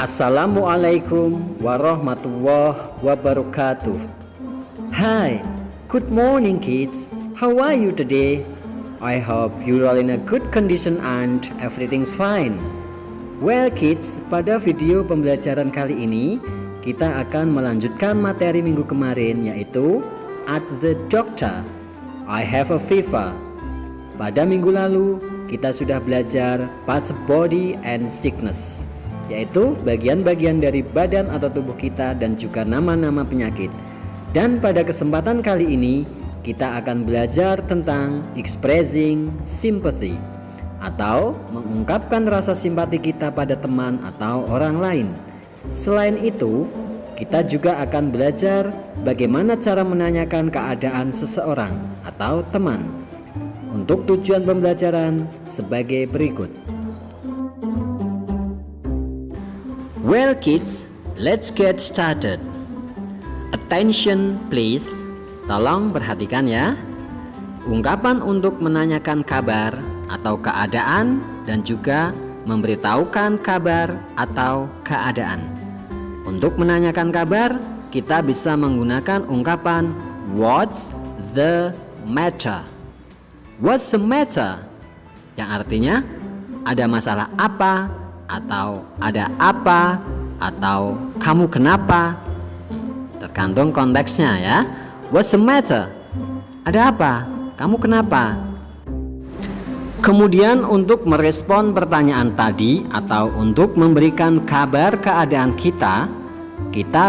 Assalamualaikum warahmatullahi wabarakatuh. Hi, good morning kids. How are you today? I hope you're all in a good condition and everything's fine. Well kids, pada video pembelajaran kali ini kita akan melanjutkan materi minggu kemarin, yaitu At the Doctor, I have a fever. Pada minggu lalu kita sudah belajar parts body and sickness, yaitu bagian-bagian dari badan atau tubuh kita dan juga nama-nama penyakit. Dan pada kesempatan kali ini kita akan belajar tentang expressing sympathy, atau mengungkapkan rasa simpati kita pada teman atau orang lain. Selain itu, kita juga akan belajar bagaimana cara menanyakan keadaan seseorang atau teman. Untuk tujuan pembelajaran sebagai berikut. Well kids, let's get started. Attention please. Tolong perhatikan ya. Ungkapan untuk menanyakan kabar atau keadaan dan juga memberitahukan kabar atau keadaan. Untuk menanyakan kabar, kita bisa menggunakan ungkapan what's the matter. What's the matter? Yang artinya ada masalah apa, atau ada apa, atau kamu kenapa. Tergantung konteksnya ya. What's the matter? Ada apa? Kamu kenapa? Kemudian untuk merespon pertanyaan tadi atau untuk memberikan kabar keadaan kita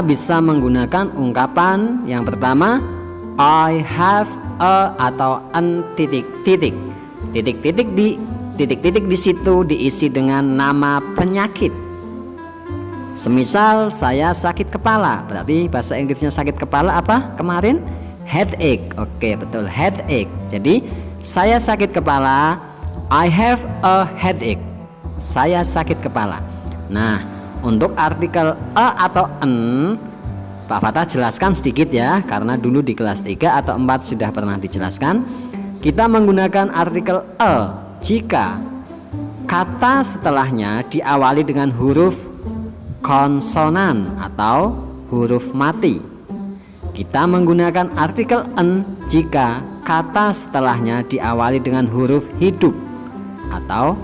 bisa menggunakan ungkapan yang pertama, I have a atau an titik-titik. Titik-titik di situ diisi dengan nama penyakit. Semisal saya sakit kepala, berarti bahasa Inggrisnya sakit kepala apa kemarin? Headache. Oke, betul, headache. Jadi saya sakit kepala, I have a headache. Saya sakit kepala. Nah, untuk artikel a atau an, Pak Fatah jelaskan sedikit ya, karena dulu di kelas 3 atau 4 sudah pernah dijelaskan. Kita menggunakan artikel a jika kata setelahnya diawali dengan huruf konsonan atau huruf mati. Kita menggunakan artikel an jika kata setelahnya diawali dengan huruf hidup atau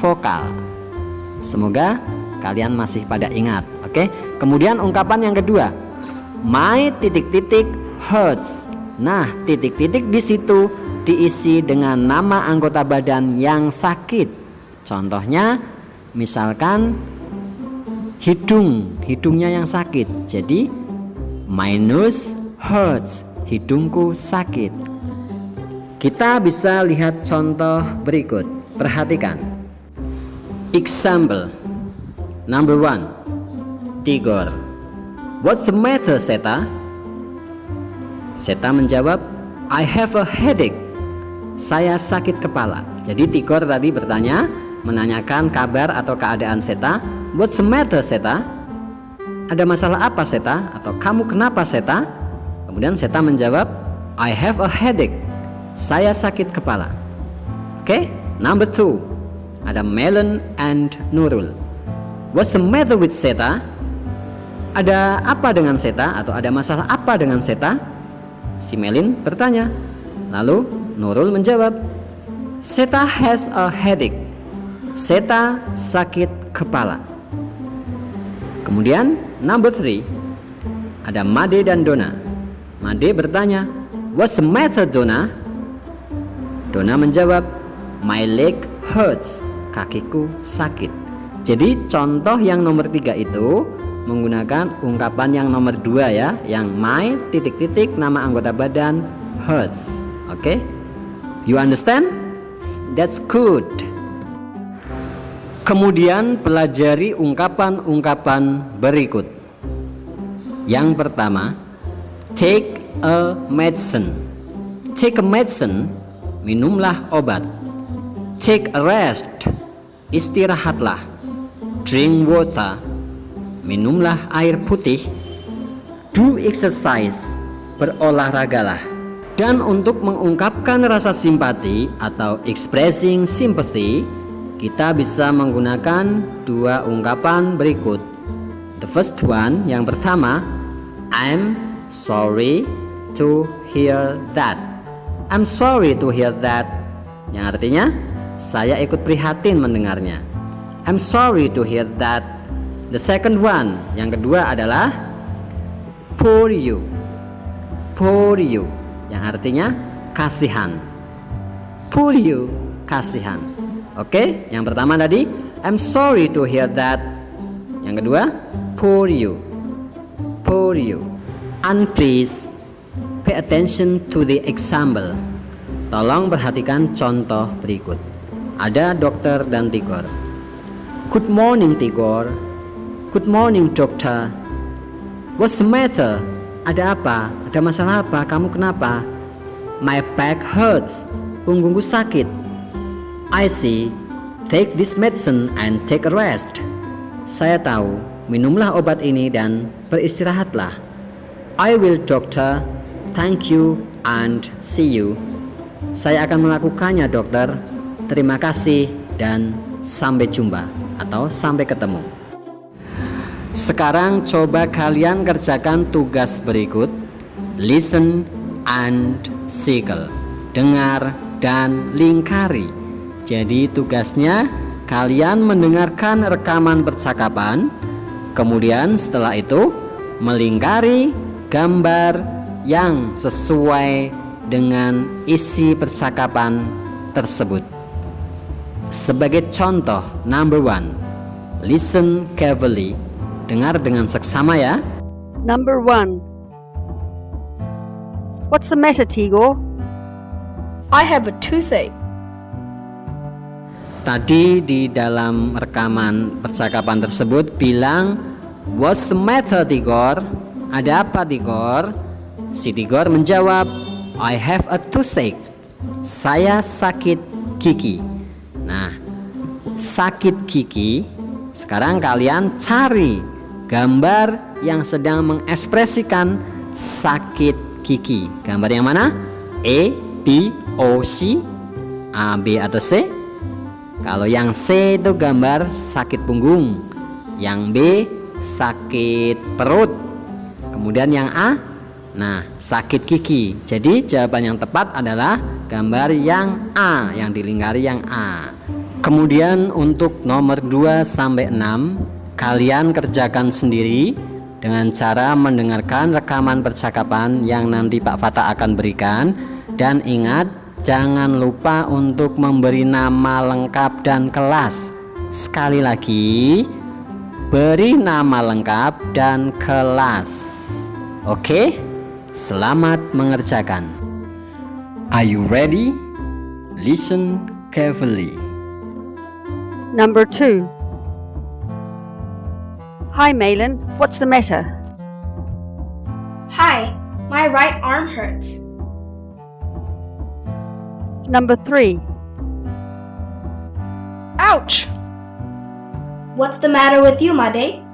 vokal. Semoga kalian masih pada ingat. Oke. Kemudian ungkapan yang kedua, my titik-titik hurts. Nah, titik-titik di situ diisi dengan nama anggota badan yang sakit. Contohnya, misalkan hidungnya yang sakit. Jadi, my nose hurts. Hidungku sakit. Kita bisa lihat contoh berikut. Perhatikan. Example number 1. Tigor. What's the matter, Seta? Seta menjawab, I have a headache. Saya sakit kepala. Jadi Tigor tadi bertanya, menanyakan kabar atau keadaan Seta. What's the matter, Seta? Ada masalah apa, Seta? Atau kamu kenapa, Seta? Kemudian Seta menjawab, I have a headache. Saya sakit kepala. Oke, number 2. Ada Melon and Nurul. What's the matter with Seta? Ada apa dengan Seta? Atau ada masalah apa dengan Seta? Si Melin bertanya. Lalu Nurul menjawab, Seta has a headache. Seta sakit kepala. Kemudian number 3. Ada Made dan Dona. Made bertanya, what's the matter, Dona? Dona menjawab, my leg hurts. Kakiku sakit. Jadi contoh yang nomor 3 itu menggunakan ungkapan yang nomor 2 ya, yang my titik-titik nama anggota badan hurts. Oke? You understand? That's good. Kemudian pelajari ungkapan-ungkapan berikut. Yang pertama, take a medicine. Take a medicine, minumlah obat. Take a rest, istirahatlah. Drink water, minumlah air putih. Do exercise, berolahragalah. Dan untuk mengungkapkan rasa simpati atau expressing sympathy, kita bisa menggunakan dua ungkapan berikut. The first one, yang pertama, I'm sorry to hear that. I'm sorry to hear that, yang artinya saya ikut prihatin mendengarnya. I'm sorry to hear that. The second one, yang kedua adalah poor you. Poor you, yang artinya kasihan. Poor you, kasihan. Oke, yang pertama tadi I'm sorry to hear that. Yang kedua, poor you. Poor you. And please pay attention to the example. Tolong perhatikan contoh berikut. Ada dokter dan Tigor. Good morning, Tigor. Good morning, dokter. What's the matter? Ada apa? Ada masalah apa? Kamu kenapa? My back hurts. Punggungku sakit. I see. Take this medicine and take a rest. Saya tahu. Minumlah obat ini dan beristirahatlah. I will, doctor. Thank you and see you. Saya akan melakukannya, dokter. Terima kasih dan sampai jumpa atau sampai ketemu. Sekarang coba kalian kerjakan tugas berikut. Listen and circle. Dengar dan lingkari. Jadi tugasnya kalian mendengarkan rekaman percakapan, kemudian setelah itu melingkari gambar yang sesuai dengan isi percakapan tersebut. Sebagai contoh, number 1, listen carefully. Dengar dengan seksama ya. Number 1. What's the matter, Tigor? I have a toothache. Tadi di dalam rekaman percakapan tersebut bilang, what's the matter, Tigor? Ada apa, Tigor? Si Tigor menjawab, I have a toothache. Saya sakit gigi. Nah, sakit gigi. Sekarang kalian cari gambar yang sedang mengekspresikan sakit gigi. Gambar yang mana? A, B, O, C, A, B atau C? Kalau yang C itu gambar sakit punggung, yang B sakit perut, kemudian yang A, nah sakit gigi. Jadi jawaban yang tepat adalah gambar yang A, yang dilingkari yang A. Kemudian untuk nomor 2 sampai 6 kalian kerjakan sendiri dengan cara mendengarkan rekaman percakapan yang nanti Pak Fatah akan berikan. Dan ingat, jangan lupa untuk memberi nama lengkap dan kelas. Sekali lagi, beri nama lengkap dan kelas. Oke? Selamat mengerjakan. Are you ready? Listen carefully. Number 2. Hi, Malin. What's the matter? Hi, my right arm hurts. Number 3. Ouch! What's the matter with you, Made?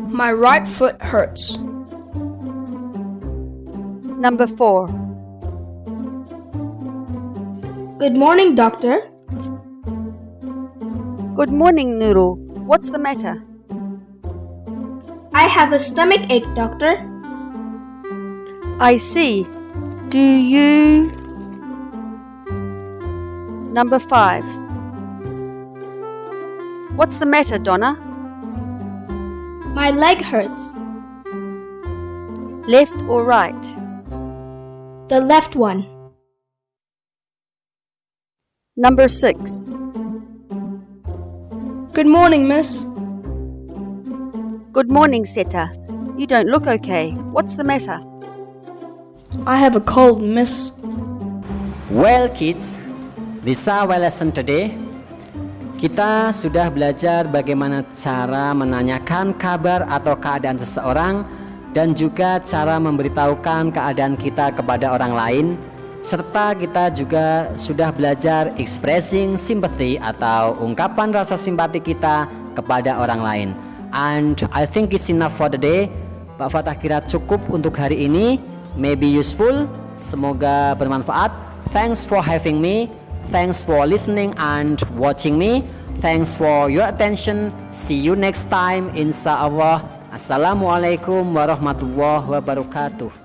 My right foot hurts. Number 4. Good morning, doctor. Good morning, Noodle. What's the matter? I have a stomach ache, doctor. I see. Do you... Number 5. What's the matter, Donna? My leg hurts. Left or right? The left one. Number 6. Good morning, miss. Good morning, Seta. You don't look okay. What's the matter? I have a cold, miss. Well, kids, this is our lesson today. Kita sudah belajar bagaimana cara menanyakan kabar atau keadaan seseorang dan juga cara memberitahukan keadaan kita kepada orang lain, serta kita juga sudah belajar expressing sympathy atau ungkapan rasa simpati kita kepada orang lain. And I think it's enough for the day. Pak Fatah kira cukup untuk hari ini. Maybe useful. Semoga bermanfaat. Thanks for having me. Thanks for listening and watching me. Thanks for your attention. See you next time, insya Allah. Assalamualaikum warahmatullahi wabarakatuh.